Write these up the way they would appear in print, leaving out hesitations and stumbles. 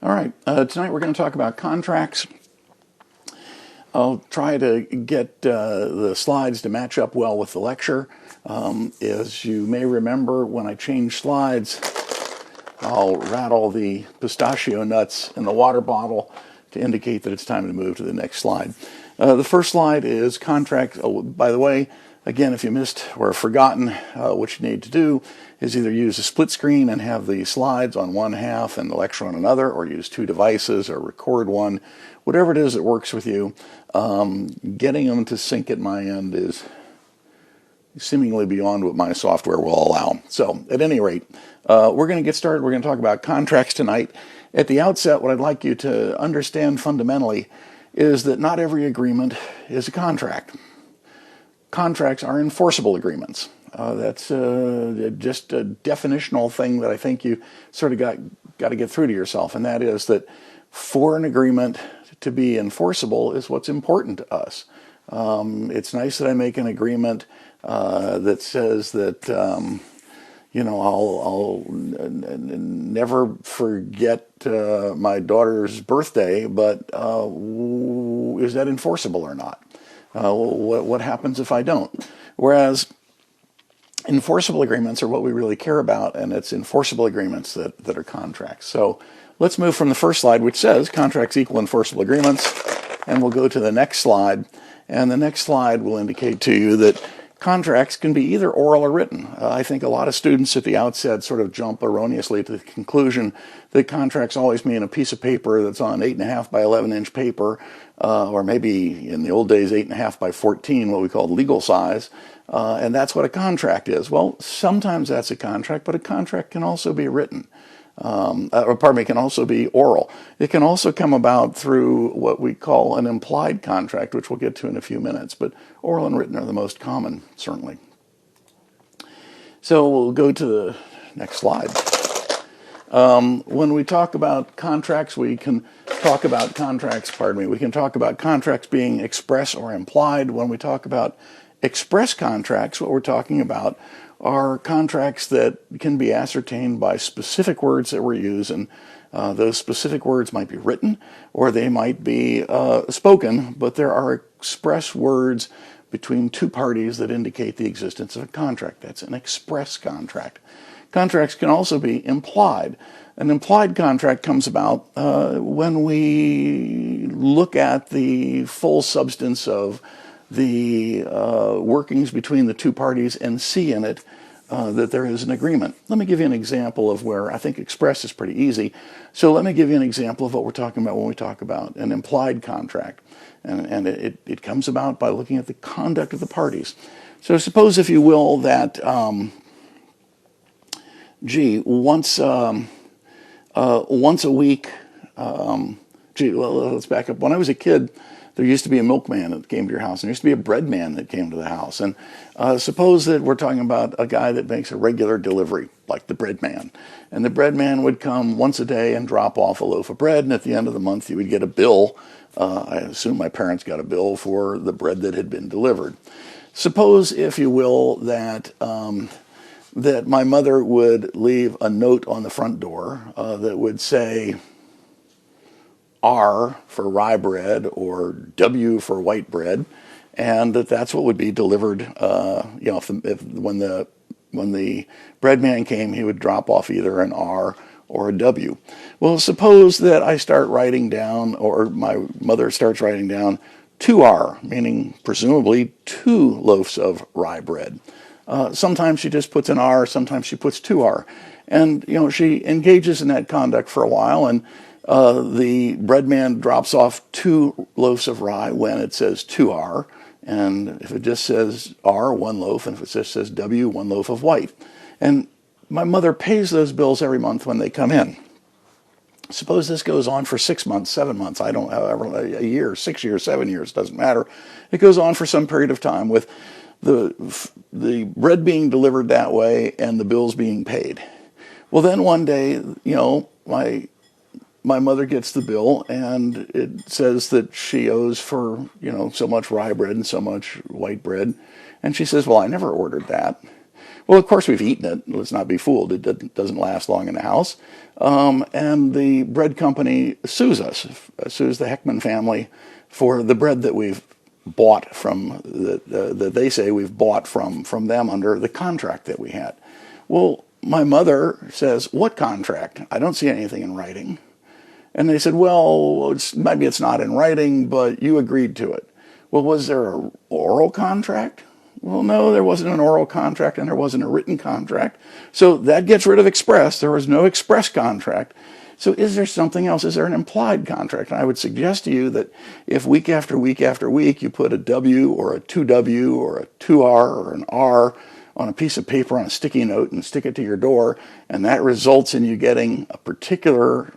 All right, tonight we're going to talk about contracts. I'll try to get the slides to match up well with the lecture. As you may remember, when I change slides, I'll rattle the pistachio nuts in the water bottle to indicate that it's time to move to the next slide. The first slide is contract. Oh, by the way, again, if you missed or forgotten, what you need to do is either use a split screen and have the slides on one half and the lecture on another, or use two devices or record one. Whatever it is that works with you. Getting them to sync at my end is seemingly beyond what my software will allow. So at any rate, we're going to get started. We're going to talk about contracts tonight. At the outset, what I'd like you to understand fundamentally is that not every agreement is a contract. Contracts are enforceable agreements. That's just a definitional thing that I think you sort of got to get through to yourself, and that is that for an agreement to be enforceable is what's important to us. It's nice that I make an agreement that says that I'll never forget my daughter's birthday, but is that enforceable or not? What happens if I don't? Whereas enforceable agreements are what we really care about, and it's enforceable agreements that are contracts. So let's move from the first slide, which says contracts equal enforceable agreements, and we'll go to the next slide. And the next slide will indicate to you that contracts can be either oral or written. I think a lot of students at the outset sort of jump erroneously to the conclusion that contracts always mean a piece of paper that's on 8.5 by 11-inch paper, or maybe in the old days 8.5 by 14, what we called legal size, and that's what a contract is. Well, sometimes that's a contract, but a contract can also be written. It can also be oral. It can also come about through what we call an implied contract, which we'll get to in a few minutes, but oral and written are the most common, certainly. So we'll go to the next slide. When we talk about contracts, we can talk about contracts being express or implied. When we talk about express contracts, what we're talking about are contracts that can be ascertained by specific words that we use, and those specific words might be written or they might be spoken, but there are express words between two parties that indicate the existence of a contract. That's an express contract. Contracts can also be implied. An implied contract comes about when we look at the full substance of the workings between the two parties and see in it that there is an agreement. Let me give you an example of where I think express is pretty easy. So let me give you an example of what we're talking about when we talk about an implied contract. And it comes about by looking at the conduct of the parties. So suppose, if you will, that, once a week, let's back up. When I was a kid, there used to be a milkman that came to your house, and there used to be a bread man that came to the house. And suppose that we're talking about a guy that makes a regular delivery, like the bread man. And the bread man would come once a day and drop off a loaf of bread, and at the end of the month you would get a bill. I assume my parents got a bill for the bread that had been delivered. Suppose, if you will, that that my mother would leave a note on the front door that would say R for rye bread or W for white bread, and that's what would be delivered. When the bread man came, he would drop off either an R or a W. Well, suppose that I start writing down, or my mother starts writing down 2R, meaning presumably 2 loaves of rye bread. Sometimes she just puts an R, sometimes she puts 2R. And, she engages in that conduct for a while, and the bread man drops off 2 loaves of rye when it says 2R. And if it just says R, 1 loaf, and if it just says W, 1 loaf of white. And my mother pays those bills every month when they come in. Suppose this goes on for 6 months, 7 months, a year, 6 years, 7 years, doesn't matter. It goes on for some period of time with the bread being delivered that way and the bills being paid. Well, then one day, my mother gets the bill, and it says that she owes for, so much rye bread and so much white bread. And she says, well, I never ordered that. Well, of course we've eaten it. Let's not be fooled. It doesn't last long in the house. And the bread company sues us, sues the Heckman family for the bread that we've bought from, that they say we've bought from them under the contract that we had. Well, my mother says, what contract? I don't see anything in writing. And they said, well, maybe it's not in writing, but you agreed to it. Well, was there an oral contract? Well, no, there wasn't an oral contract and there wasn't a written contract. So that gets rid of express. There was no express contract. So is there something else? Is there an implied contract? And I would suggest to you that if week after week after week you put a W or a 2W or a 2R or an R on a piece of paper on a sticky note and stick it to your door, and that results in you getting a particular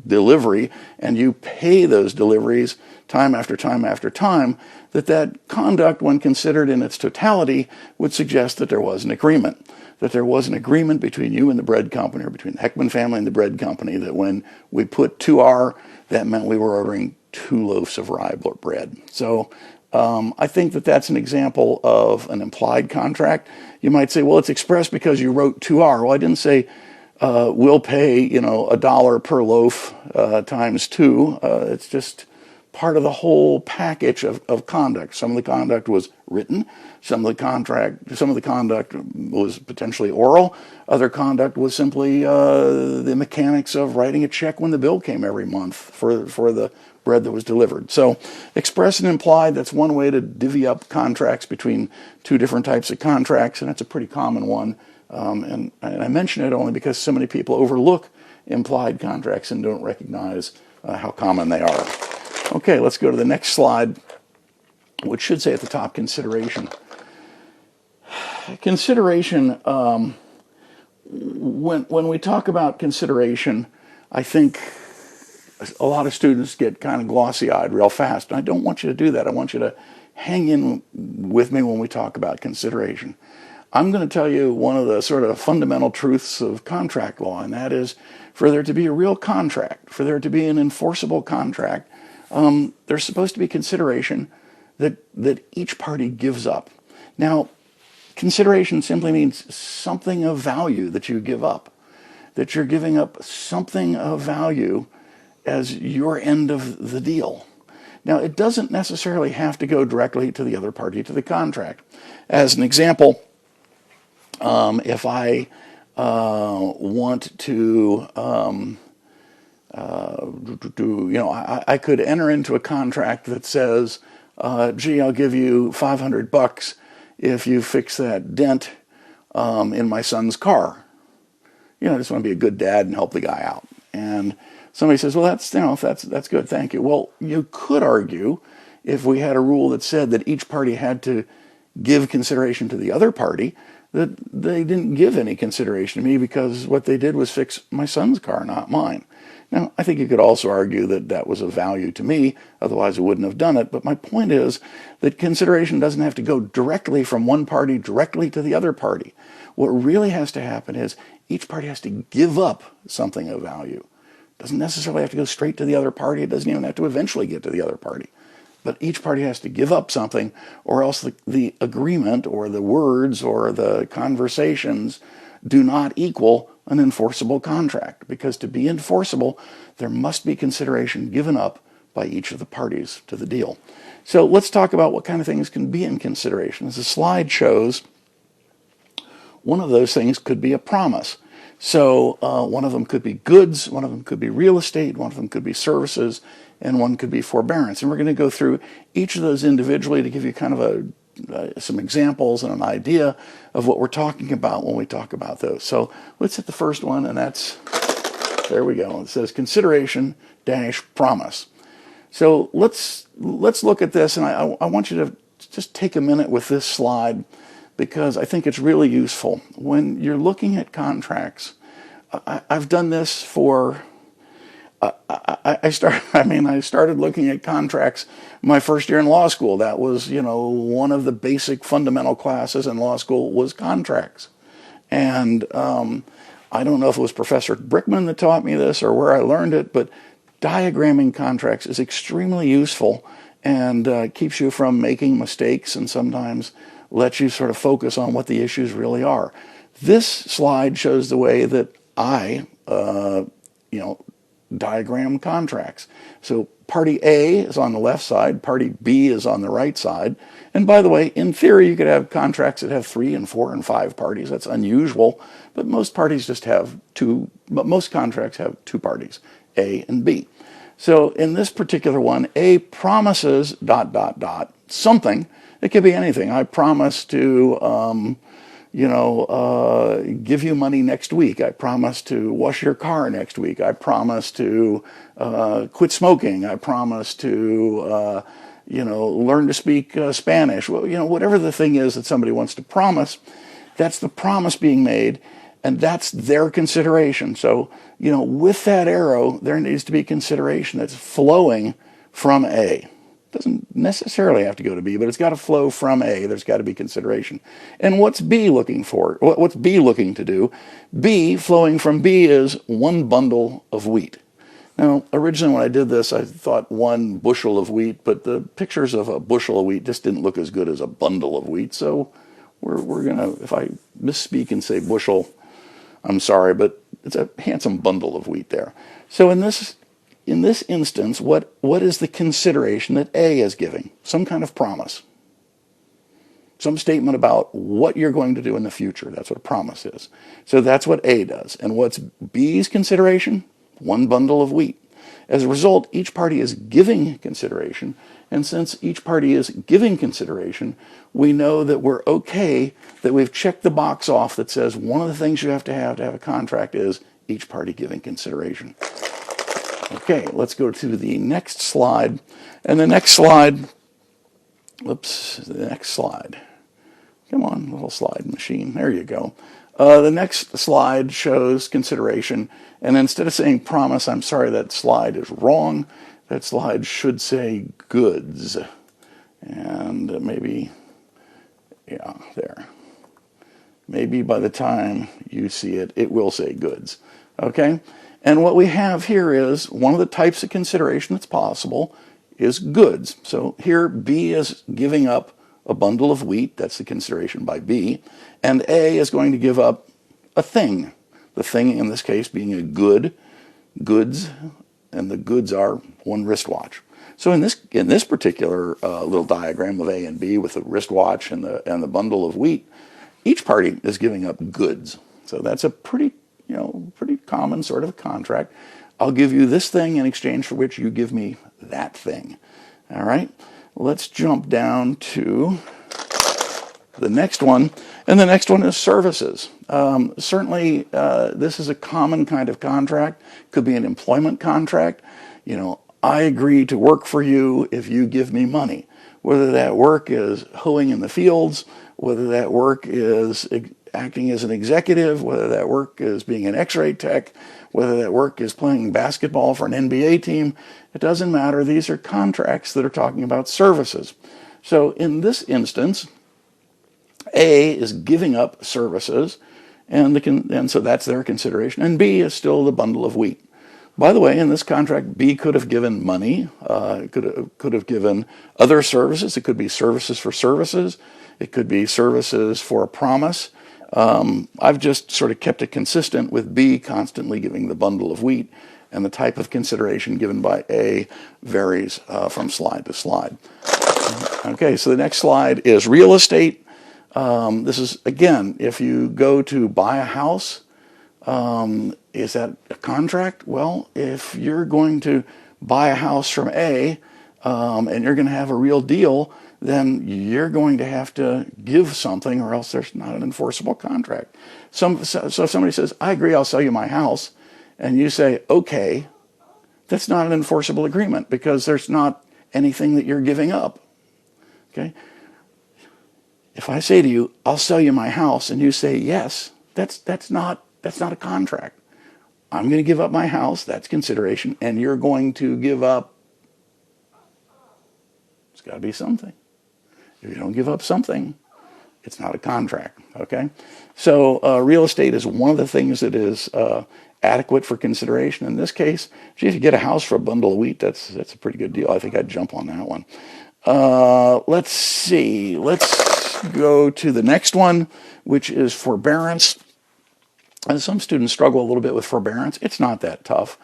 delivery, and you pay those deliveries time after time after time, that conduct, when considered in its totality, would suggest that there was an agreement. That there was an agreement between you and the bread company, or between the Heckman family and the bread company, that when we put 2R, that meant we were ordering 2 loaves of rye bread. So I think that that's an example of an implied contract. You might say, well, it's expressed because you wrote 2R. Well, I didn't say we'll pay, $1 per loaf times 2. It's just part of the whole package of conduct. Some of the conduct was written. Some of the conduct was potentially oral. Other conduct was simply the mechanics of writing a check when the bill came every month for the bread that was delivered. So express and implied, that's one way to divvy up contracts between 2 different types of contracts, and it's a pretty common one. And I mention it only because so many people overlook implied contracts and don't recognize how common they are. Okay, let's go to the next slide, which should say at the top, consideration. Consideration, when we talk about consideration, I think a lot of students get kind of glossy-eyed real fast. And I don't want you to do that. I want you to hang in with me when we talk about consideration. I'm going to tell you one of the sort of fundamental truths of contract law, and that is for there to be a real contract, for there to be an enforceable contract, there's supposed to be consideration that each party gives up. Now, consideration simply means something of value that you give up, that you're giving up something of value as your end of the deal. Now, it doesn't necessarily have to go directly to the other party to the contract. As an example, if I want to, I could enter into a contract that says, gee, I'll give you $500 if you fix that dent in my son's car. I just want to be a good dad and help the guy out. And somebody says, well, that's good, thank you. Well, you could argue, if we had a rule that said that each party had to give consideration to the other party, that they didn't give any consideration to me because what they did was fix my son's car, not mine. Now, I think you could also argue that that was of value to me, otherwise I wouldn't have done it. But my point is that consideration doesn't have to go directly from one party directly to the other party. What really has to happen is each party has to give up something of value. It doesn't necessarily have to go straight to the other party. It doesn't even have to eventually get to the other party. But each party has to give up something, or else the agreement or the words or the conversations do not equal an enforceable contract. Because to be enforceable, there must be consideration given up by each of the parties to the deal. So let's talk about what kind of things can be in consideration. As the slide shows, one of those things could be a promise. So one of them could be goods, one of them could be real estate, one of them could be services, and one could be forbearance. And we're going to go through each of those individually to give you kind of some examples and an idea of what we're talking about when we talk about those. So let's hit the first one, and there we go. It says consideration dash promise. So let's look at this, and I want you to just take a minute with this slide because I think it's really useful. When you're looking at contracts, I've done this for... I started looking at contracts my first year in law school. That was, one of the basic fundamental classes in law school was contracts. And I don't know if it was Professor Brickman that taught me this or where I learned it, but diagramming contracts is extremely useful and keeps you from making mistakes and sometimes lets you sort of focus on what the issues really are. This slide shows the way that I, diagram contracts. So party A is on the left side, party B is on the right side. And by the way, in theory, you could have contracts that have 3 and 4 and 5 parties. That's unusual, but most parties just have two, but most contracts have 2 parties, A and B. So in this particular one, A promises ... something. It could be anything. I promise to, give you money next week. I promise to wash your car next week. I promise to quit smoking. I promise to, learn to speak Spanish. Well, whatever the thing is that somebody wants to promise, that's the promise being made, and that's their consideration. So, with that arrow, there needs to be consideration that's flowing from A. Doesn't necessarily have to go to B, but it's got to flow from A. There's got to be consideration. And what's B looking for? What's B looking to do? B, flowing from B, is 1 bundle of wheat. Now, originally when I did this, I thought 1 bushel of wheat, but the pictures of a bushel of wheat just didn't look as good as a bundle of wheat. So we're going to, if I misspeak and say bushel, I'm sorry, but it's a handsome bundle of wheat there. So in this instance, what is the consideration that A is giving? Some kind of promise. Some statement about what you're going to do in the future. That's what a promise is. So that's what A does. And what's B's consideration? 1 bundle of wheat. As a result, each party is giving consideration. And since each party is giving consideration, we know that we're okay, that we've checked the box off that says one of the things you have to have a contract is each party giving consideration. Okay, let's go to the next slide. And the next slide, the next slide. Come on, little slide machine. There you go. The next slide shows consideration. And instead of saying promise, I'm sorry, that slide is wrong. That slide should say goods. And maybe, yeah, there. Maybe by the time you see it, it will say goods. Okay? And what we have here is one of the types of consideration that's possible is goods. So here B is giving up a bundle of wheat. That's the consideration by B. And A is going to give up a thing. The thing in this case being a goods, and the goods are 1 wristwatch. So in this particular little diagram of A and B with the wristwatch and the bundle of wheat, each party is giving up goods. So that's a pretty common sort of contract. I'll give you this thing in exchange for which you give me that thing. All right, let's jump down to the next one. And the next one is services. Certainly, this is a common kind of contract. Could be an employment contract. I agree to work for you if you give me money. Whether that work is hoeing in the fields, whether that work is acting as an executive, whether that work is being an X-ray tech, whether that work is playing basketball for an NBA team, it doesn't matter. These are contracts that are talking about services. So in this instance, A is giving up services, and so that's their consideration, and B is still the bundle of wheat. By the way, in this contract, B could have given money, could have given other services. It could be services for services. It could be services for a promise. I've just sort of kept it consistent with B constantly giving the bundle of wheat, and the type of consideration given by A varies from slide to slide. Okay, so the next slide is real estate. This is, again, if you go to buy a house, is that a contract? Well, if you're going to buy a house from A and you're going to have a real deal, then you're going to have to give something, or else there's not an enforceable contract. So if somebody says, I agree, I'll sell you my house, and you say, okay, that's not an enforceable agreement because there's not anything that you're giving up. Okay? If I say to you, I'll sell you my house, and you say yes, that's not a contract. I'm going to give up my house, that's consideration, and you're going to give up, it's got to be something. If you don't give up something, it's not a contract, okay? So real estate is one of the things that is adequate for consideration. In this case, gee, if you get a house for a bundle of wheat, that's a pretty good deal. I think I'd jump on that one. Let's see. Let's go to the next one, which is forbearance. And some students struggle a little bit with forbearance. It's not that tough.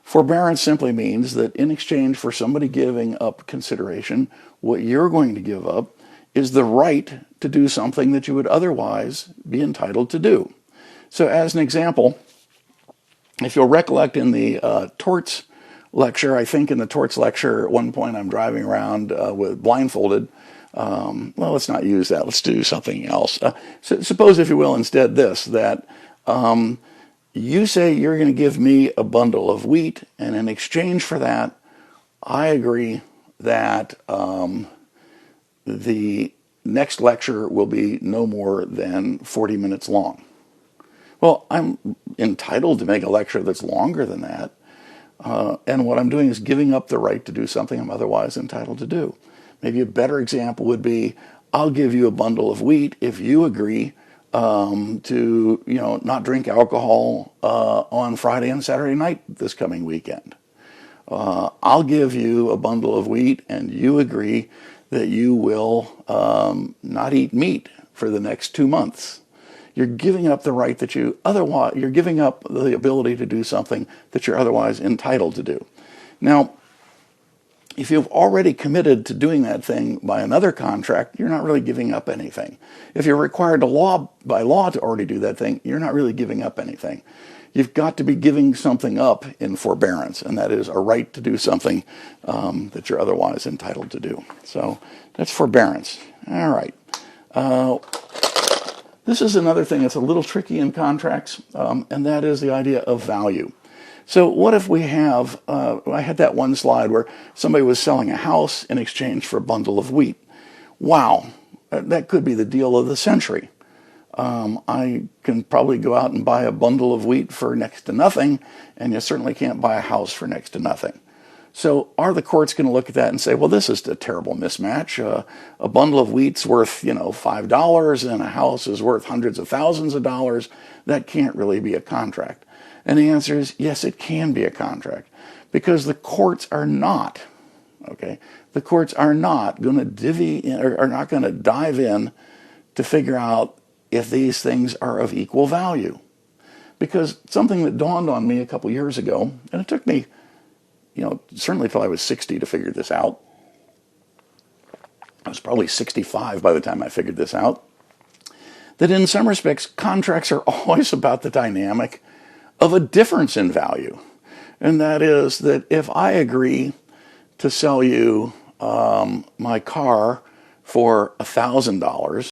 Forbearance simply means that in exchange for somebody giving up consideration, what you're going to give up is the right to do something that you would otherwise be entitled to do. So as an example, if you'll recollect in the torts lecture, I think in the torts lecture at one point I'm driving around with blindfolded. Well, let's not use that. Let's do something else. Suppose, if you will, instead that you say you're going to give me a bundle of wheat, and in exchange for that, I agree that the next lecture will be no more than 40 minutes long. Well, I'm entitled to make a lecture that's longer than that. And what I'm doing is giving up the right to do something I'm otherwise entitled to do. Maybe a better example would be, I'll give you a bundle of wheat if you agree to not drink alcohol on Friday and Saturday night this coming weekend. I'll give you a bundle of wheat and you agree that you will not eat meat for the next 2 months. You're giving up the right that you're giving up the ability to do something that you're otherwise entitled to do. Now, if you've already committed to doing that thing by another contract, you're not really giving up anything. If you're required by law to already do that thing, you're not really giving up anything. You've got to be giving something up in forbearance, and that is a right to do something that you're otherwise entitled to do. So that's forbearance. All right. This is another thing that's a little tricky in contracts, and that is the idea of value. So what if we have, I had that one slide where somebody was selling a house in exchange for a bundle of wheat. Wow, that could be the deal of the century. I can probably go out and buy a bundle of wheat for next to nothing, and you certainly can't buy a house for next to nothing. So are the courts going to look at that and say, well, this is a terrible mismatch. A bundle of wheat's worth, $5, and a house is worth hundreds of thousands of dollars. That can't really be a contract. And the answer is, yes, it can be a contract, because the courts are not, the courts are not going to divvy in, or are not going to dive in to figure out if these things are of equal value. Because something that dawned on me a couple years ago, and it took me certainly till I was 60 to figure this out. I was probably 65 by the time I figured this out. That in some respects, contracts are always about the dynamic of a difference in value. And that is that if I agree to sell you my car for $1,000,